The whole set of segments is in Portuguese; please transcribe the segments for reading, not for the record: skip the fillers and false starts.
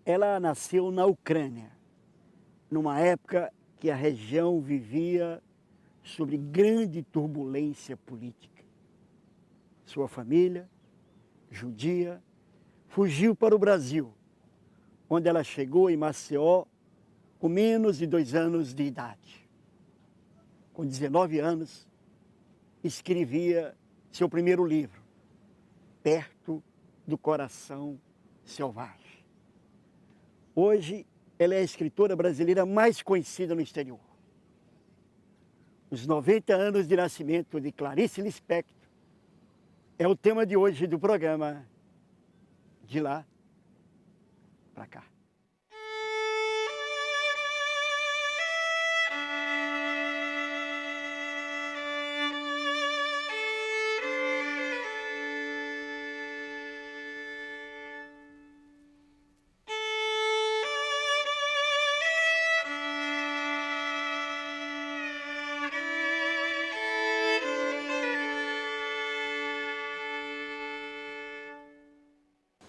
Ela nasceu na Ucrânia, numa época que a região vivia sobre grande turbulência política. Sua família, judia, fugiu para o Brasil, onde ela chegou em Maceió com menos de 2 anos de idade. Com 19 anos, escrevia seu primeiro livro, Perto do Coração Selvagem. Hoje, ela é a escritora brasileira mais conhecida no exterior. Os 90 anos de nascimento de Clarice Lispector é o tema de hoje do programa De Lá Pra Cá.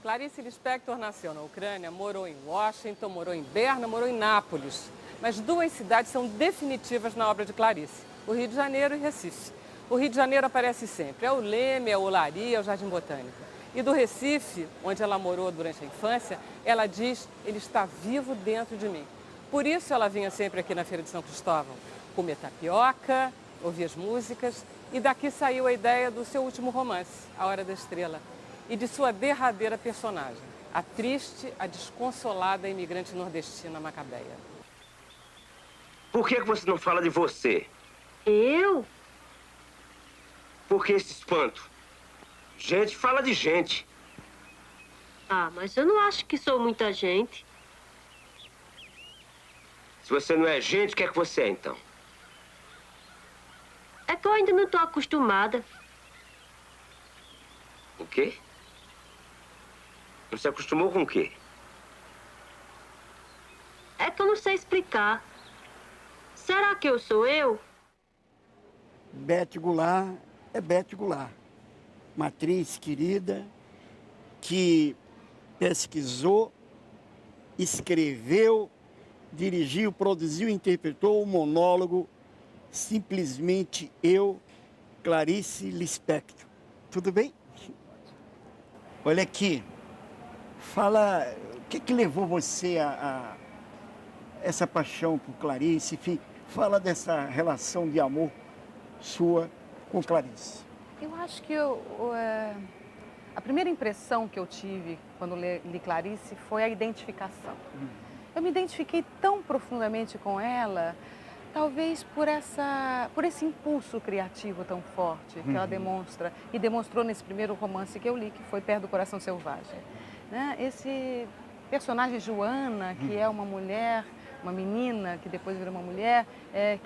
Clarice Lispector nasceu na Ucrânia, morou em Washington, morou em Berna, morou em Nápoles. Mas 2 cidades são definitivas na obra de Clarice, o Rio de Janeiro e Recife. O Rio de Janeiro aparece sempre, é o Leme, é o Olaria, é o Jardim Botânico. E do Recife, onde ela morou durante a infância, ela diz, ele está vivo dentro de mim. Por isso ela vinha sempre aqui na Feira de São Cristóvão, comer tapioca, ouvir as músicas, e daqui saiu a ideia do seu último romance, A Hora da Estrela, e de sua derradeira personagem, a triste, a desconsolada imigrante nordestina Macabeia. Por que você não fala de você? Eu? Por que esse espanto? Gente fala de gente. Ah, mas eu não acho que sou muita gente. Se você não é gente, o que é que você é, então? É que eu ainda não tô acostumada. O quê? Você acostumou com o quê? É que eu não sei explicar. Será que eu sou eu? Beth Goulart é Beth Goulart, uma atriz querida que pesquisou, escreveu, dirigiu, produziu e interpretou o monólogo Simplesmente Eu, Clarice Lispector. Tudo bem? Olha aqui, fala o que levou você a essa paixão por Clarice, enfim, fala dessa relação de amor sua com Clarice. Eu acho que a primeira impressão que eu tive quando li Clarice foi a identificação. Eu me identifiquei tão profundamente com ela, talvez por esse impulso criativo tão forte que ela demonstra e demonstrou nesse primeiro romance que eu li, que foi Perto do Coração Selvagem. Né? Esse personagem Joana, que é uma mulher, uma menina que depois vira uma mulher,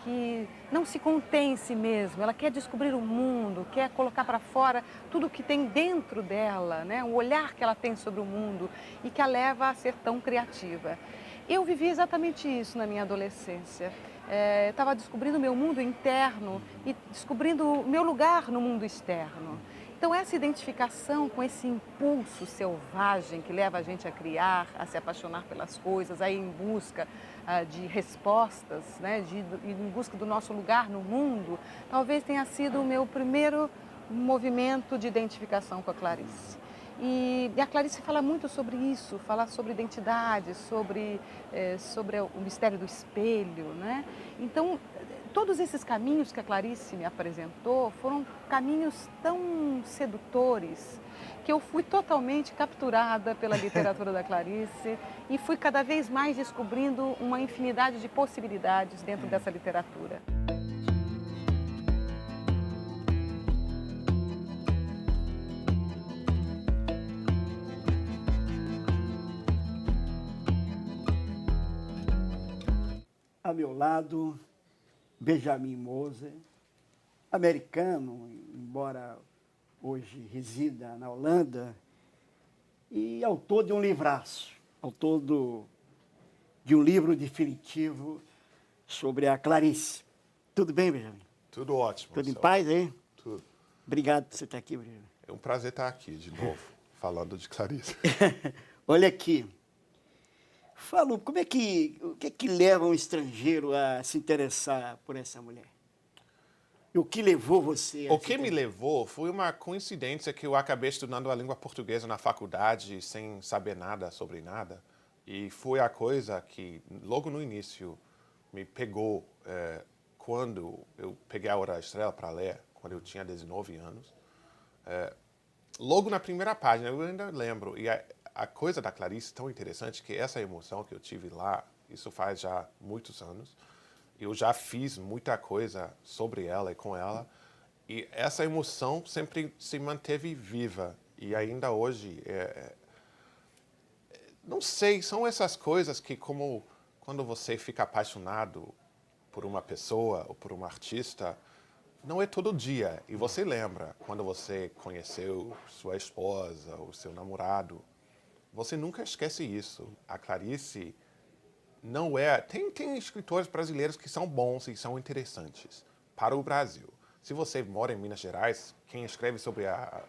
que não se contém em si mesma, ela quer descobrir o mundo, quer colocar para fora tudo que tem dentro dela, né? O olhar que ela tem sobre o mundo e que a leva a ser tão criativa. Eu vivi exatamente isso na minha adolescência. Estava descobrindo o meu mundo interno e descobrindo o meu lugar no mundo externo. Então, essa identificação com esse impulso selvagem que leva a gente a criar, a se apaixonar pelas coisas, a ir em busca de respostas, né, em busca do nosso lugar no mundo, talvez tenha sido o meu primeiro movimento de identificação com a Clarice. E a Clarice fala muito sobre isso, fala sobre identidade, sobre o mistério do espelho, né? Então, todos esses caminhos que a Clarice me apresentou foram caminhos tão sedutores que eu fui totalmente capturada pela literatura da Clarice e fui cada vez mais descobrindo uma infinidade de possibilidades dentro dessa literatura. A meu lado, Benjamin Moser, americano, embora hoje resida na Holanda, e autor de um livraço, autor de um livro definitivo sobre a Clarice. Tudo bem, Benjamin? Tudo ótimo. Tudo em Marcelo. paz, hein? Tudo. Obrigado por você estar aqui, Benjamin. É um prazer estar aqui de novo, falando de Clarice. Olha aqui, Fala, o que é que leva um estrangeiro a se interessar por essa mulher? E o que levou você a O que me levou foi uma coincidência que eu acabei estudando a língua portuguesa na faculdade sem saber nada sobre nada. E foi a coisa que, logo no início, me pegou quando eu peguei a Hora da Estrela para ler, quando eu tinha 19 anos. Logo na primeira página, eu ainda lembro. E a coisa da Clarice é tão interessante que essa emoção que eu tive lá, isso faz já muitos anos. Eu já fiz muita coisa sobre ela e com ela. E essa emoção sempre se manteve viva. E ainda hoje, não sei, são essas coisas que, como quando você fica apaixonado por uma pessoa ou por um artista, não é todo dia. E você lembra quando você conheceu sua esposa ou seu namorado. Você nunca esquece isso. A Clarice não é... Tem escritores brasileiros que são bons e são interessantes para o Brasil. Se você mora em Minas Gerais, quem escreve sobre a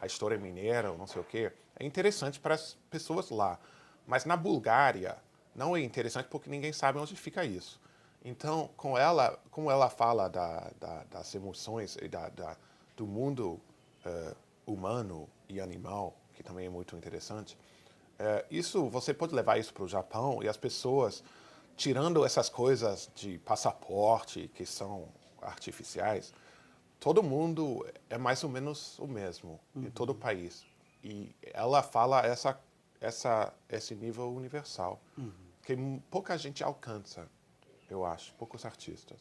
história mineira ou não sei o quê, é interessante para as pessoas lá. Mas na Bulgária não é interessante porque ninguém sabe onde fica isso. Então, com ela, como ela fala das emoções e do mundo humano e animal, que também é muito interessante, isso, você pode levar isso para o Japão e as pessoas, tirando essas coisas de passaporte que são artificiais, todo mundo é mais ou menos o mesmo em todo o país. E ela fala esse nível universal, que pouca gente alcança, eu acho, poucos artistas.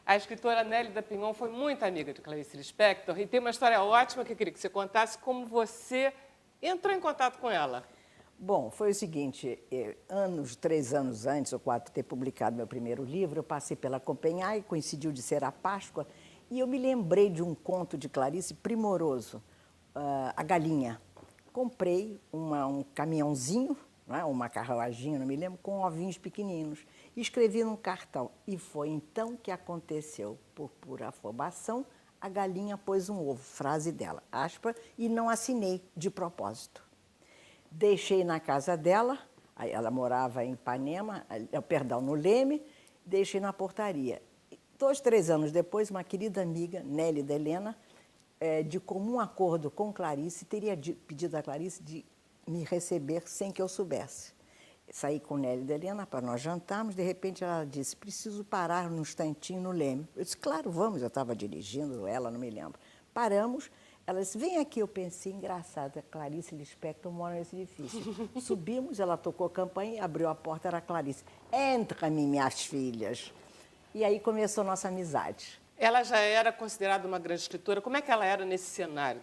A escritora Nélida Pinhon foi muito amiga de Clarice Lispector e tem uma história ótima que eu queria que você contasse como você entrou em contato com ela. Bom, foi o seguinte, 3 anos antes ou 4 de ter publicado meu primeiro livro, eu passei pela Copenhague, coincidiu de ser a Páscoa, e eu me lembrei de um conto de Clarice primoroso, A Galinha. Comprei um caminhãozinho, né, uma carruaginha, não me lembro, com ovinhos pequeninos. E escrevi num cartão. E foi então que aconteceu, por pura afobação, a galinha pôs um ovo, frase dela, aspa, e não assinei de propósito. Deixei na casa dela, ela morava em Ipanema, perdão, no Leme, deixei na portaria. 2, 3 anos depois, uma querida amiga, Nélida Helena, de comum acordo com Clarice, teria pedido a Clarice de me receber sem que eu soubesse. Saí com Nélida Helena para nós jantarmos, de repente ela disse, preciso parar num instantinho no Leme. Eu disse, claro, vamos, eu estava dirigindo, ela, não me lembro. Paramos, ela disse, vem aqui, eu pensei, engraçado, a Clarice Lispector mora nesse edifício. Subimos, ela tocou a campainha, abriu a porta, era a Clarice. Entra-me, minhas filhas. E aí começou a nossa amizade. Ela já era considerada uma grande escritora. Como é que ela era nesse cenário?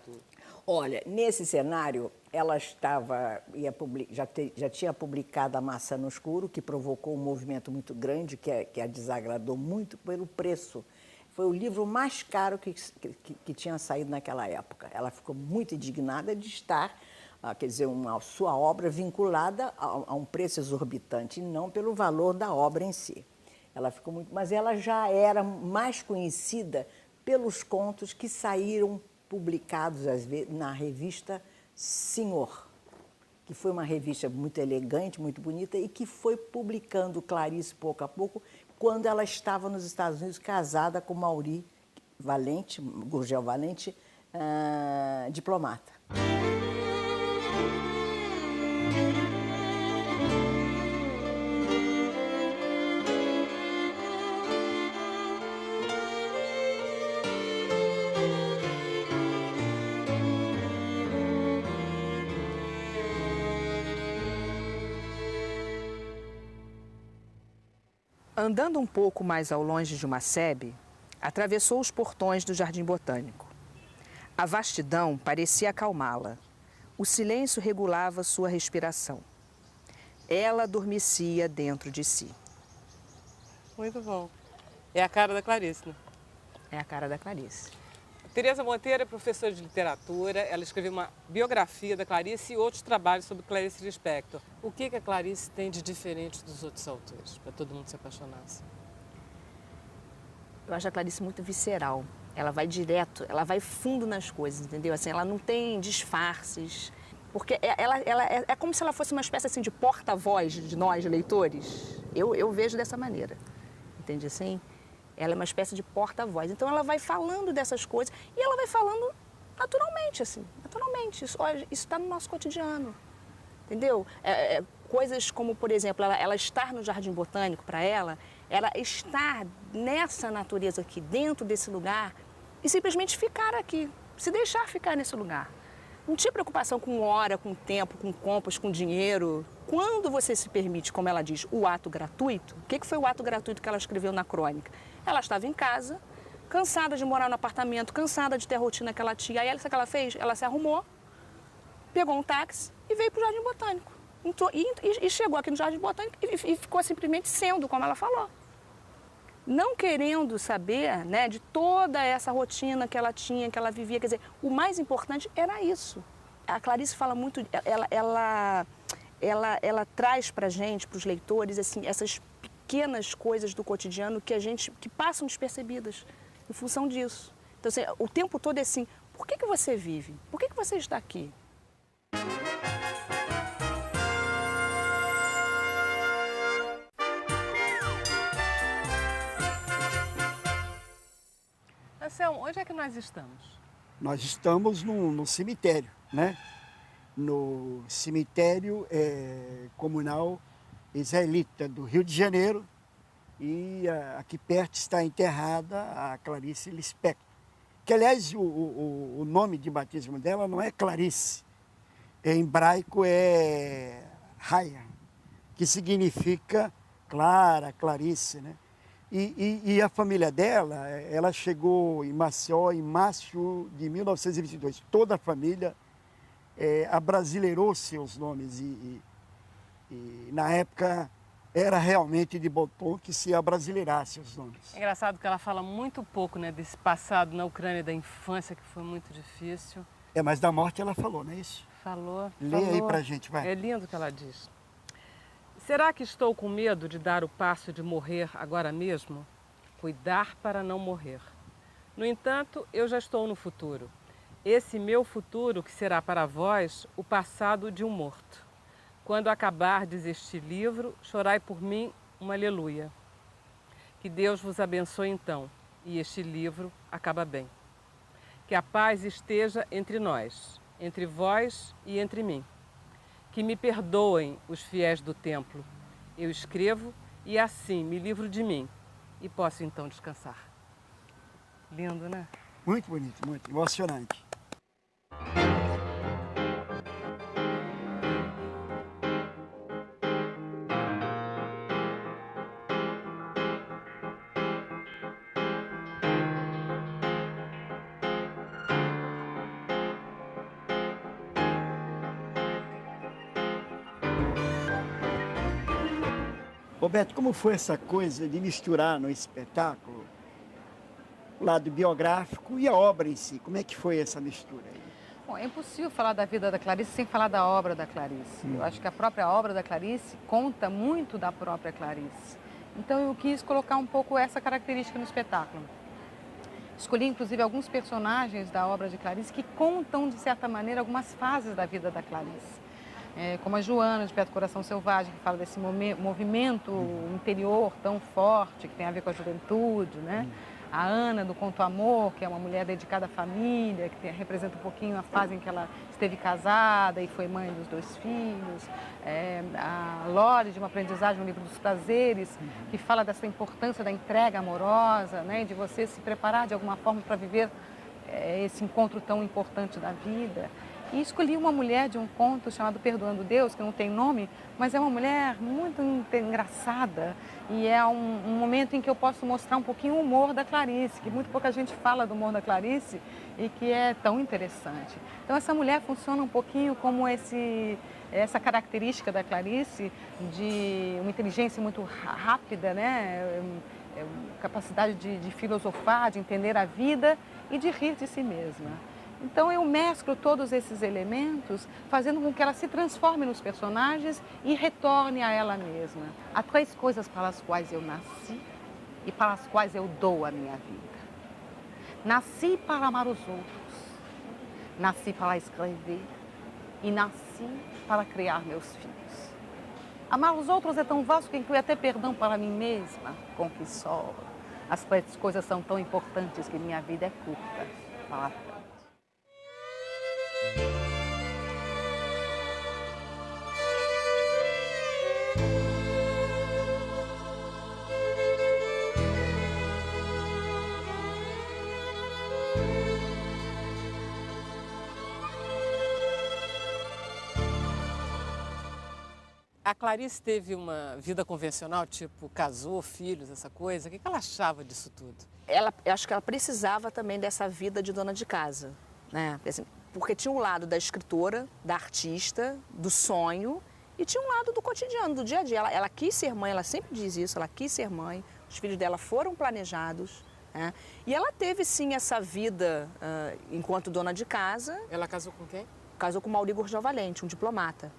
Olha, nesse cenário, ela já tinha publicado A Maçã no Escuro, que provocou um movimento muito grande, que a desagradou muito pelo preço. Foi o livro mais caro que tinha saído naquela época. Ela ficou muito indignada de estar, quer dizer, sua obra vinculada a um preço exorbitante, e não pelo valor da obra em si. Ela ficou muito, mas ela já era mais conhecida pelos contos que saíram publicados às vezes na revista Senhor, que foi uma revista muito elegante, muito bonita, e que foi publicando Clarice pouco a pouco, quando ela estava nos Estados Unidos casada com Mauri Valente, Gurgel Valente, diplomata. Andando um pouco mais ao longe de uma sebe, atravessou os portões do Jardim Botânico. A vastidão parecia acalmá-la. O silêncio regulava sua respiração. Ela adormecia dentro de si. Muito bom. É a cara da Clarice, né? É a cara da Clarice. Tereza Monteiro é professora de literatura, ela escreveu uma biografia da Clarice e outros trabalhos sobre Clarice Lispector. O que a Clarice tem de diferente dos outros autores, para todo mundo se apaixonar? Eu acho a Clarice muito visceral. Ela vai direto, ela vai fundo nas coisas, entendeu? Assim, ela não tem disfarces. Porque ela é como se ela fosse uma espécie assim, de porta-voz de nós, leitores. Eu vejo dessa maneira, entende assim? Ela é uma espécie de porta-voz. Então, ela vai falando dessas coisas e ela vai falando naturalmente, assim, naturalmente. Isso está no nosso cotidiano, entendeu? Coisas como, por exemplo, ela estar no Jardim Botânico, para ela estar nessa natureza aqui, dentro desse lugar, e simplesmente ficar aqui, se deixar ficar nesse lugar. Não tinha preocupação com hora, com tempo, com compras, com dinheiro. Quando você se permite, como ela diz, o ato gratuito, o que foi o ato gratuito que ela escreveu na crônica? Ela estava em casa, cansada de morar no apartamento, cansada de ter a rotina que ela tinha. Aí, sabe o que ela fez? Ela se arrumou, pegou um táxi e veio para o Jardim Botânico. E chegou aqui no Jardim Botânico e ficou simplesmente sendo, como ela falou. Não querendo saber, né, de toda essa rotina que ela tinha, que ela vivia. Quer dizer, o mais importante era isso. A Clarice fala muito, ela traz para a gente, para os leitores, assim, essas pequenas coisas do cotidiano que passam despercebidas em função disso. Então, assim, o tempo todo é assim, por que você vive? Por que você está aqui? Anselmo, onde é que nós estamos? Nós estamos no cemitério, né? No cemitério comunal israelita do Rio de Janeiro, e aqui perto está enterrada a Clarice Lispector, que aliás o nome de batismo dela não é Clarice, em hebraico é Raya, que significa Clara, Clarice, né? E a família dela, ela chegou em Maceió em março de 1922. Toda a família abrasileirou seus nomes e na época era realmente de bom tom que se abrasileirasse os nomes. É engraçado que ela fala muito pouco, né, desse passado na Ucrânia, da infância, que foi muito difícil. Mas da morte ela falou, não é isso? Falou. Lê aí pra gente, vai. É lindo o que ela diz. Será que estou com medo de dar o passo de morrer agora mesmo? Cuidar para não morrer. No entanto, eu já estou no futuro. Esse meu futuro que será para vós o passado de um morto. Quando acabardes este livro, chorai por mim um aleluia. Que Deus vos abençoe então, e este livro acaba bem. Que a paz esteja entre nós, entre vós e entre mim. Que me perdoem os fiéis do templo. Eu escrevo e assim me livro de mim e posso então descansar. Lindo, né? Muito bonito, muito emocionante. Roberto, como foi essa coisa de misturar no espetáculo o lado biográfico e a obra em si? Como é que foi essa mistura aí? Bom, é impossível falar da vida da Clarice sem falar da obra da Clarice. Eu acho que a própria obra da Clarice conta muito da própria Clarice. Então eu quis colocar um pouco essa característica no espetáculo. Escolhi inclusive alguns personagens da obra de Clarice que contam, de certa maneira, algumas fases da vida da Clarice. Como a Joana, de Pé do Coração Selvagem, que fala desse movimento interior tão forte, que tem a ver com a juventude, né? A Ana, do Conto Amor, que é uma mulher dedicada à família, que representa um pouquinho a fase em que ela esteve casada e foi mãe dos 2 filhos. A Lore, de Uma Aprendizagem, no Livro dos Prazeres, que fala dessa importância da entrega amorosa, né? De você se preparar de alguma forma para viver esse encontro tão importante da vida. E escolhi uma mulher de um conto chamado Perdoando Deus, que não tem nome, mas é uma mulher muito engraçada. E é um momento em que eu posso mostrar um pouquinho o humor da Clarice, que muito pouca gente fala do humor da Clarice e que é tão interessante. Então essa mulher funciona um pouquinho como essa característica da Clarice de uma inteligência muito rápida, né? capacidade de filosofar, de entender a vida e de rir de si mesma. Então eu mesclo todos esses elementos, fazendo com que ela se transforme nos personagens e retorne a ela mesma. Há 3 coisas para as quais eu nasci e para as quais eu dou a minha vida. Nasci para amar os outros, nasci para escrever e nasci para criar meus filhos. Amar os outros é tão vasto que inclui até perdão para mim mesma, com que só. As 3 coisas são tão importantes que minha vida é curta para tanto. A Clarice teve uma vida convencional, tipo casou, filhos, essa coisa. O que ela achava disso tudo? Eu acho que ela precisava também dessa vida de dona de casa, né? Porque tinha um lado da escritora, da artista, do sonho, e tinha um lado do cotidiano, do dia a dia. Ela quis ser mãe, ela sempre diz isso, ela quis ser mãe, os filhos dela foram planejados, né? E ela teve sim essa vida enquanto dona de casa. Ela casou com quem? Casou com Mauri Gurgel Valente, um diplomata.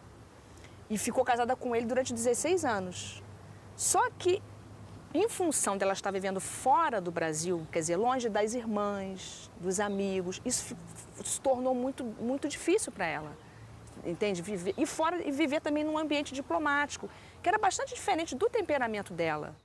E ficou casada com ele durante 16 anos. Só que, em função dela estar vivendo fora do Brasil, quer dizer, longe das irmãs, dos amigos, isso se tornou muito difícil para ela, entende? E viver também num ambiente diplomático, que era bastante diferente do temperamento dela.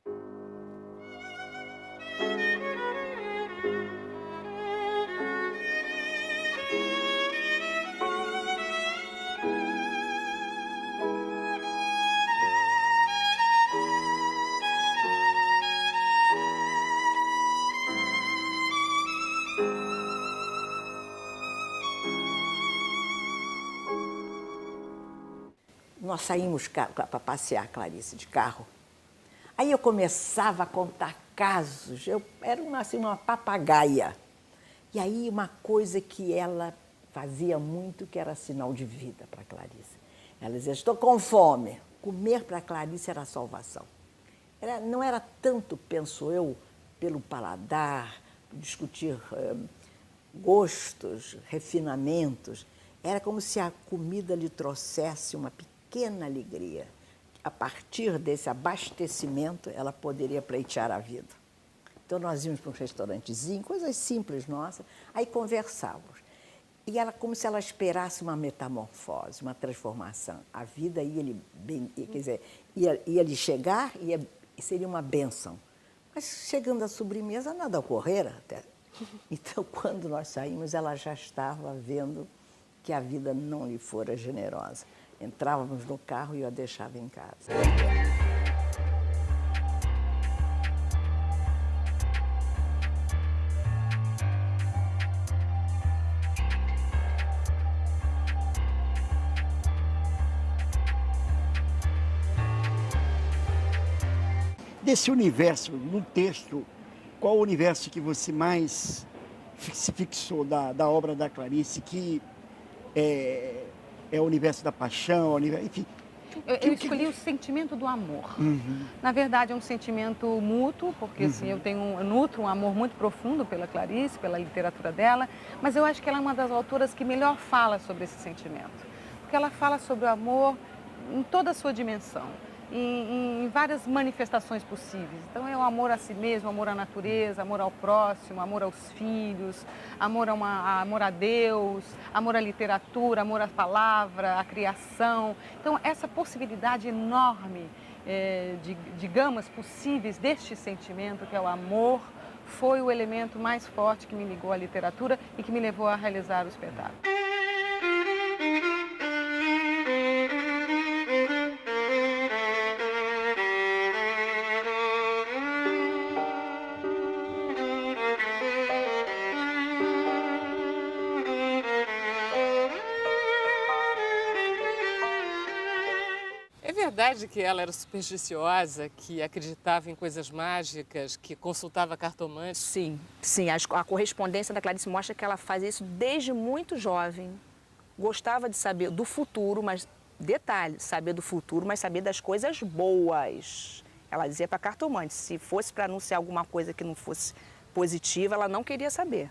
Nós saímos para passear, Clarice, de carro. Aí eu começava a contar casos, eu era uma papagaia. E aí uma coisa que ela fazia muito, que era sinal de vida para Clarice. Ela dizia, estou com fome. Comer para Clarice era a salvação. Não era tanto, penso eu, pelo paladar, discutir gostos, refinamentos. Era como se a comida lhe trouxesse uma pequena alegria. A partir desse abastecimento, ela poderia pleitear a vida. Então, nós íamos para um restaurantezinho, coisas simples nossas, aí conversávamos. E ela, como se ela esperasse uma metamorfose, uma transformação. A vida ia lhe chegar e seria uma bênção. Mas, chegando à sobremesa, nada ocorrera até. Então, quando nós saímos, ela já estava vendo que a vida não lhe fora generosa. Entrávamos no carro e eu a deixava em casa. Desse universo, no texto, qual o universo que você mais se fixou da obra da Clarice, que é o universo da paixão, enfim. Eu escolhi o sentimento do amor. Uhum. Na verdade, é um sentimento mútuo, porque assim, eu nutro um amor muito profundo pela Clarice, pela literatura dela, mas eu acho que ela é uma das autoras que melhor fala sobre esse sentimento. Porque ela fala sobre o amor em toda a sua dimensão, em várias manifestações possíveis. Então é o amor a si mesmo, amor à natureza, amor ao próximo, amor aos filhos, amor a Deus, amor à literatura, amor à palavra, à criação. Então essa possibilidade enorme de gamas possíveis deste sentimento, que é o amor, foi o elemento mais forte que me ligou à literatura e que me levou a realizar o espetáculo. É verdade que ela era supersticiosa, que acreditava em coisas mágicas, que consultava cartomantes? Sim, sim. A correspondência da Clarice mostra que ela fazia isso desde muito jovem. Gostava de saber do futuro, mas, detalhe, saber do futuro, mas saber das coisas boas. Ela dizia para a cartomante, se fosse para anunciar alguma coisa que não fosse positiva, ela não queria saber.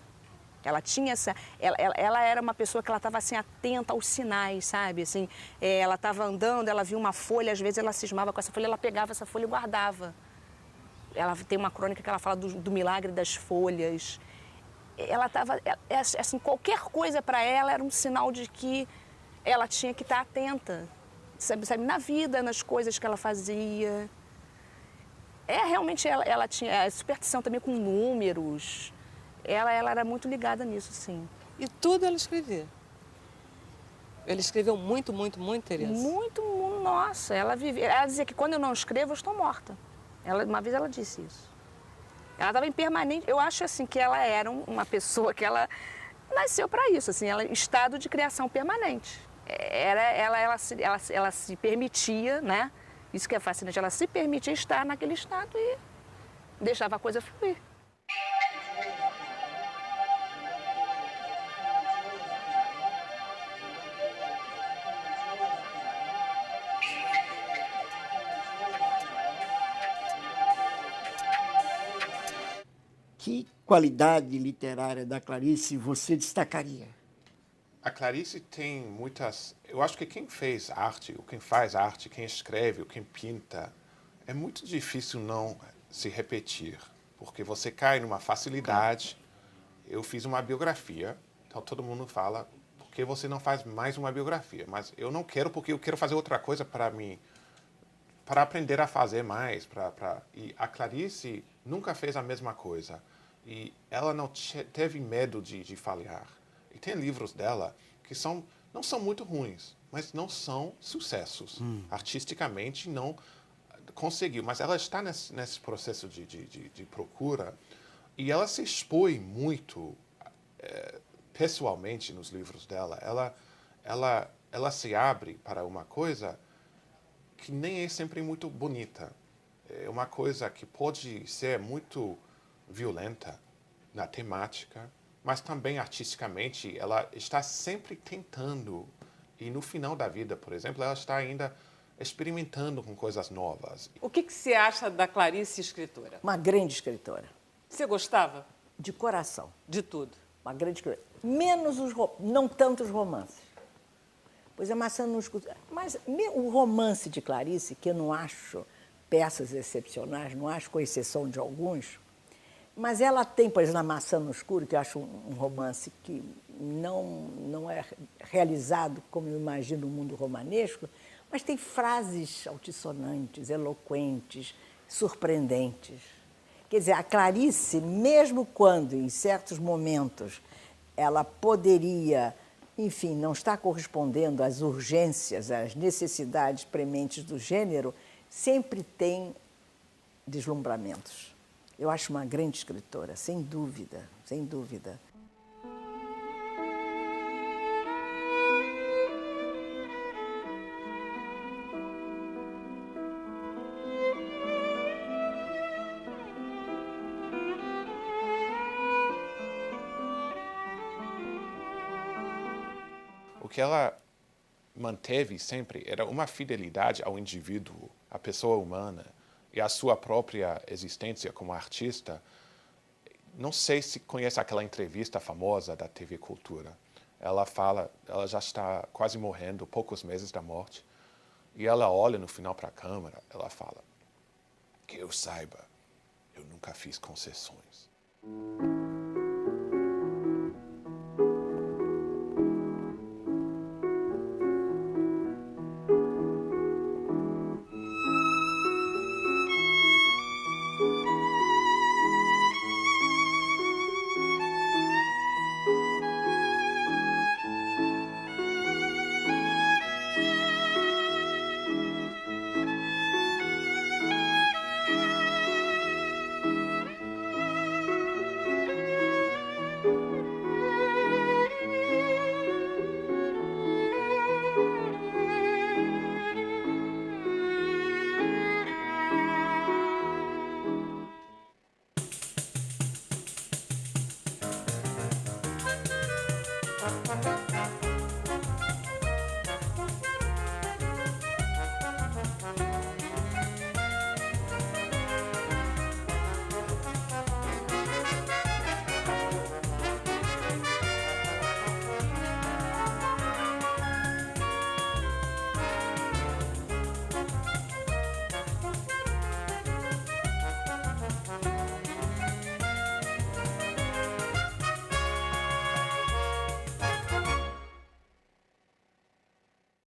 Ela tinha essa, ela era uma pessoa que ela estava assim atenta aos sinais, sabe? Assim, ela estava andando, ela via uma folha, às vezes ela cismava com essa folha, ela pegava essa folha e guardava. Ela tem uma crônica que ela fala do milagre das folhas. Ela estava, assim, qualquer coisa para ela era um sinal de que ela tinha que estar atenta, sabe, na vida, nas coisas que ela fazia. Realmente ela tinha a superstição também com números. Ela era muito ligada nisso, sim. E tudo ela escrevia? Ela escreveu muito, Tereza? Muito, nossa. Ela dizia que quando eu não escrevo, eu estou morta. Uma vez ela disse isso. Ela estava em permanente... Eu acho assim que ela era uma pessoa que ela nasceu para isso, assim, ela em estado de criação permanente. Ela se permitia, né? Isso que é fascinante, ela se permitia estar naquele estado e deixava a coisa fluir. Que qualidade literária da Clarice você destacaria? A Clarice tem muitas... Eu acho que quem fez arte, ou quem faz arte, quem escreve, ou quem pinta, é muito difícil não se repetir, porque você cai numa facilidade. Eu fiz uma biografia, então todo mundo fala, por que você não faz mais uma biografia? Mas eu não quero, porque eu quero fazer outra coisa para aprender a fazer mais. E a Clarice nunca fez a mesma coisa. E ela não teve medo de falhar. E tem livros dela que não são muito ruins, mas não são sucessos. Artisticamente não conseguiu. Mas ela está nesse processo de procura e ela se expõe muito pessoalmente nos livros dela. Ela se abre para uma coisa que nem é sempre muito bonita. É uma coisa que pode ser muito violenta na temática, mas também artisticamente ela está sempre tentando. E no final da vida, por exemplo, ela está ainda experimentando com coisas novas. O que você acha da Clarice escritora? Uma grande escritora. Você gostava? De coração. De tudo? Uma grande escritora. Menos não tanto os romances. Pois a Maçã no Escuro... Mas o romance de Clarice, que eu não acho peças excepcionais, não acho, com exceção de alguns, mas ela tem, por exemplo, a Maçã no Escuro, que eu acho um romance que não é realizado como eu imagino o mundo romanesco, mas tem frases altissonantes, eloquentes, surpreendentes. Quer dizer, a Clarice, mesmo quando, em certos momentos, ela poderia, enfim, não estar correspondendo às urgências, às necessidades prementes do gênero, sempre tem deslumbramentos. Eu acho uma grande escritora, sem dúvida, sem dúvida. O que ela manteve sempre era uma fidelidade ao indivíduo, à pessoa humana e à sua própria existência como artista. Não sei se conhece aquela entrevista famosa da TV Cultura. Ela fala, ela já está quase morrendo, poucos meses da morte, e ela olha no final para a câmera, ela fala: que eu saiba, eu nunca fiz concessões.